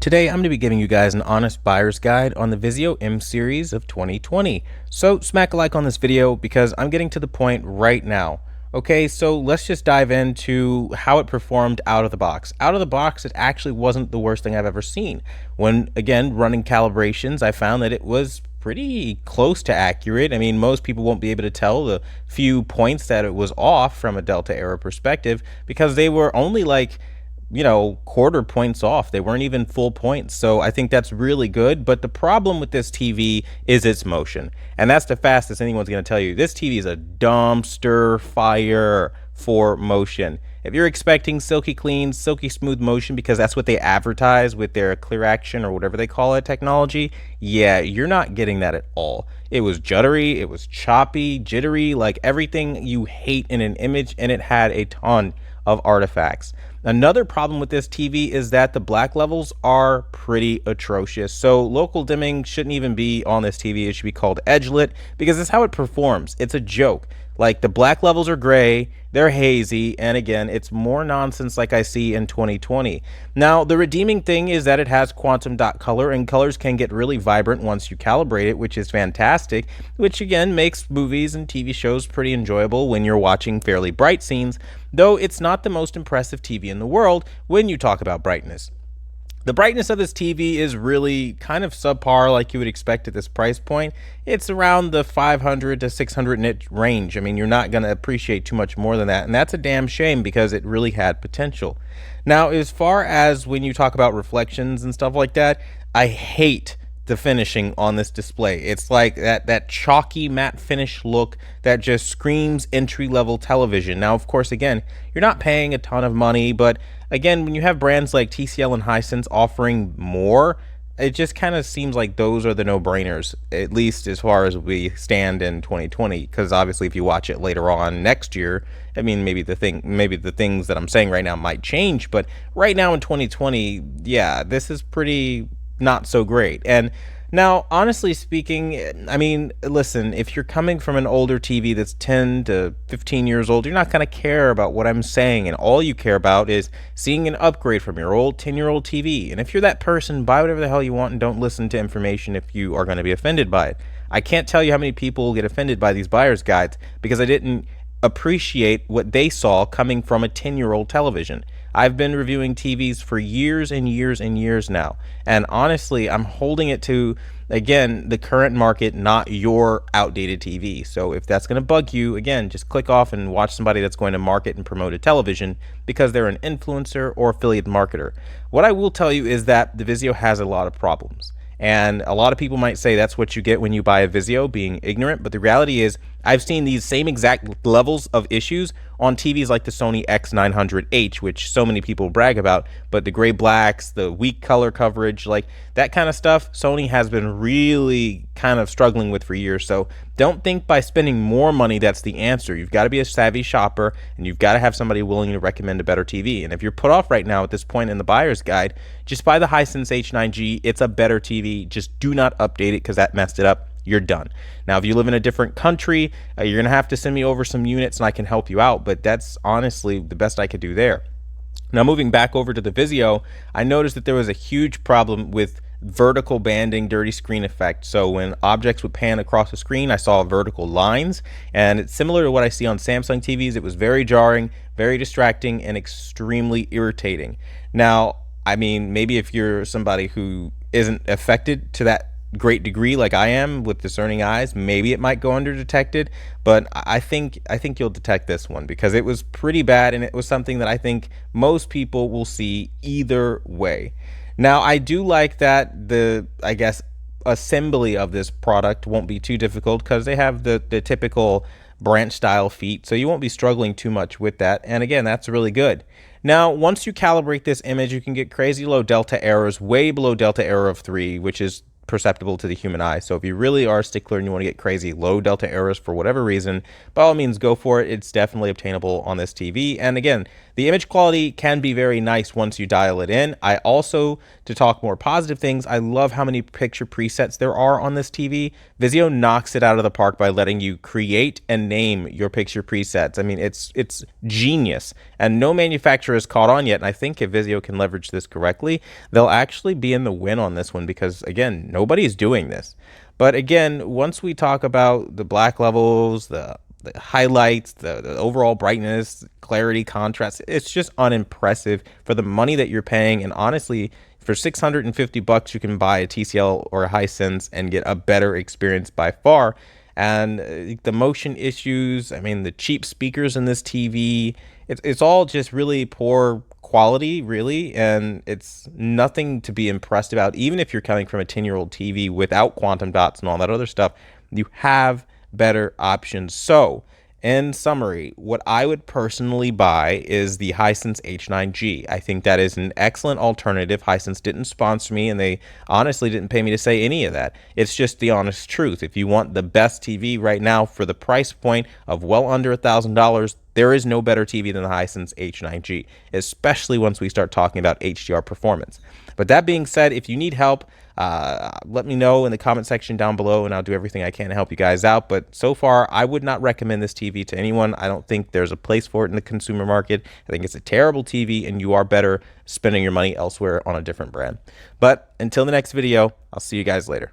Today, I'm going to be giving you guys an honest buyer's guide on the Vizio M series of 2020. So smack a like on this video because I'm getting to the point right now. Okay, so let's just dive into how it performed out of the box. Out of the box, it actually wasn't the worst thing I've ever seen. When, again, running calibrations, I found that it was pretty close to accurate. I mean, most people won't be able to tell the few points that it was off from a delta error perspective because they were only like quarter points off. They weren't even full points. So I think that's really good. But the problem with this TV is its motion. And that's the fastest anyone's going to tell you. This TV is a dumpster fire for motion. If you're expecting silky clean, silky smooth motion because that's what they advertise with their clear action or whatever they call it technology, yeah, you're not getting that at all. It was juddery, it was choppy, jittery, like everything you hate in an image, and it had a ton of artifacts. Another problem with this TV is that the black levels are pretty atrocious. So local dimming shouldn't even be on this TV. It should be called edge lit because it's how it performs. It's a joke. Like the black levels are gray, they're hazy, and again, it's more nonsense like I see in 2020. Now, the redeeming thing is that it has quantum dot color, and colors can get really vibrant once you calibrate it, which is fantastic, which again makes movies and TV shows pretty enjoyable when you're watching fairly bright scenes, though it's not the most impressive TV in the world when you talk about brightness. The brightness of this TV is really kind of subpar like you would expect at this price point. It's around the 500 to 600 nit range. I mean, you're not going to appreciate too much more than that, and that's a damn shame because it really had potential. Now, as far as when you talk about reflections and stuff like that, I hate the finishing on this display. It's like that chalky matte finish look that just screams entry-level television. Now, of course, again, you're not paying a ton of money, but again, when you have brands like TCL and Hisense offering more, it just kind of seems like those are the no-brainers, at least as far as we stand in 2020, because obviously if you watch it later on next year, I mean, maybe the things that I'm saying right now might change, but right now in 2020, yeah, this is pretty not so great. And now, honestly speaking, I mean, listen, if you're coming from an older TV that's 10 to 15 years old, you're not going to care about what I'm saying, and all you care about is seeing an upgrade from your old 10-year-old TV. And if you're that person, buy whatever the hell you want and don't listen to information if you are going to be offended by it. I can't tell you how many people get offended by these buyer's guides because I didn't appreciate what they saw coming from a 10-year-old television. I've been reviewing TVs for years and years and years now, and honestly, I'm holding it to, again, the current market, not your outdated TV. So if that's going to bug you, again, just click off and watch somebody that's going to market and promote a television because they're an influencer or affiliate marketer. What I will tell you is that the Vizio has a lot of problems. And a lot of people might say that's what you get when you buy a Vizio, being ignorant. But the reality is I've seen these same exact levels of issues on TVs like the Sony X900H, which so many people brag about. But the gray blacks, the weak color coverage, like that kind of stuff, Sony has been really kind of struggling with for years. So don't think by spending more money that's the answer. You've got to be a savvy shopper, and you've got to have somebody willing to recommend a better TV. And if you're put off right now at this point in the buyer's guide, just buy the Hisense H9G. It's a better TV. Just do not update it because that messed it up. You're done. Now, if you live in a different country, you're going to have to send me over some units and I can help you out, but that's honestly the best I could do there. Now, moving back over to the Vizio, I noticed that there was a huge problem with vertical banding dirty screen effect. So when objects would pan across the screen, I saw vertical lines, and it's similar to what I see on Samsung TVs. It was very jarring, very distracting, and extremely irritating. Now, I mean, maybe if you're somebody who isn't affected to that great degree like I am with discerning eyes, maybe it might go under detected, but I think you'll detect this one because it was pretty bad, and it was something that I think most people will see either way. Now, I do like that the, I guess, assembly of this product won't be too difficult because they have the typical branch style feet, so you won't be struggling too much with that, and again, that's really good. Now, once you calibrate this image, you can get crazy low delta errors, way below delta error of 3, which is perceptible to the human eye. So if you really are a stickler and you want to get crazy low delta errors for whatever reason, by all means go for it. It's definitely obtainable on this TV. And again, the image quality can be very nice once you dial it in. I also, to talk more positive things, I love how many picture presets there are on this TV. Vizio knocks it out of the park by letting you create and name your picture presets. I mean, it's genius. and no manufacturer has caught on yet. And I think if Vizio can leverage this correctly, they'll actually be in the win on this one, because again, nobody's doing this. But again, once we talk about the black levels, the highlights, the overall brightness, clarity, contrast, it's just unimpressive for the money that you're paying. And honestly, for 650 bucks, you can buy a TCL or a Hisense and get a better experience by far. And the motion issues, I mean, the cheap speakers in this TV, it's all just really poor quality, really, and it's nothing to be impressed about. Even if you're coming from a 10-year-old TV without quantum dots and all that other stuff, you have better options. So in summary, what I would personally buy is the Hisense H9G. I think that is an excellent alternative. Hisense didn't sponsor me, and they honestly didn't pay me to say any of that. It's just the honest truth. If you want the best TV right now for the price point of well under $1,000, there is no better TV than the Hisense H9G, especially once we start talking about HDR performance. But that being said, if you need help, let me know in the comment section down below, and I'll do everything I can to help you guys out. But so far, I would not recommend this TV to anyone. I don't think there's a place for it in the consumer market. I think it's a terrible TV, and you are better spending your money elsewhere on a different brand. But until the next video, I'll see you guys later.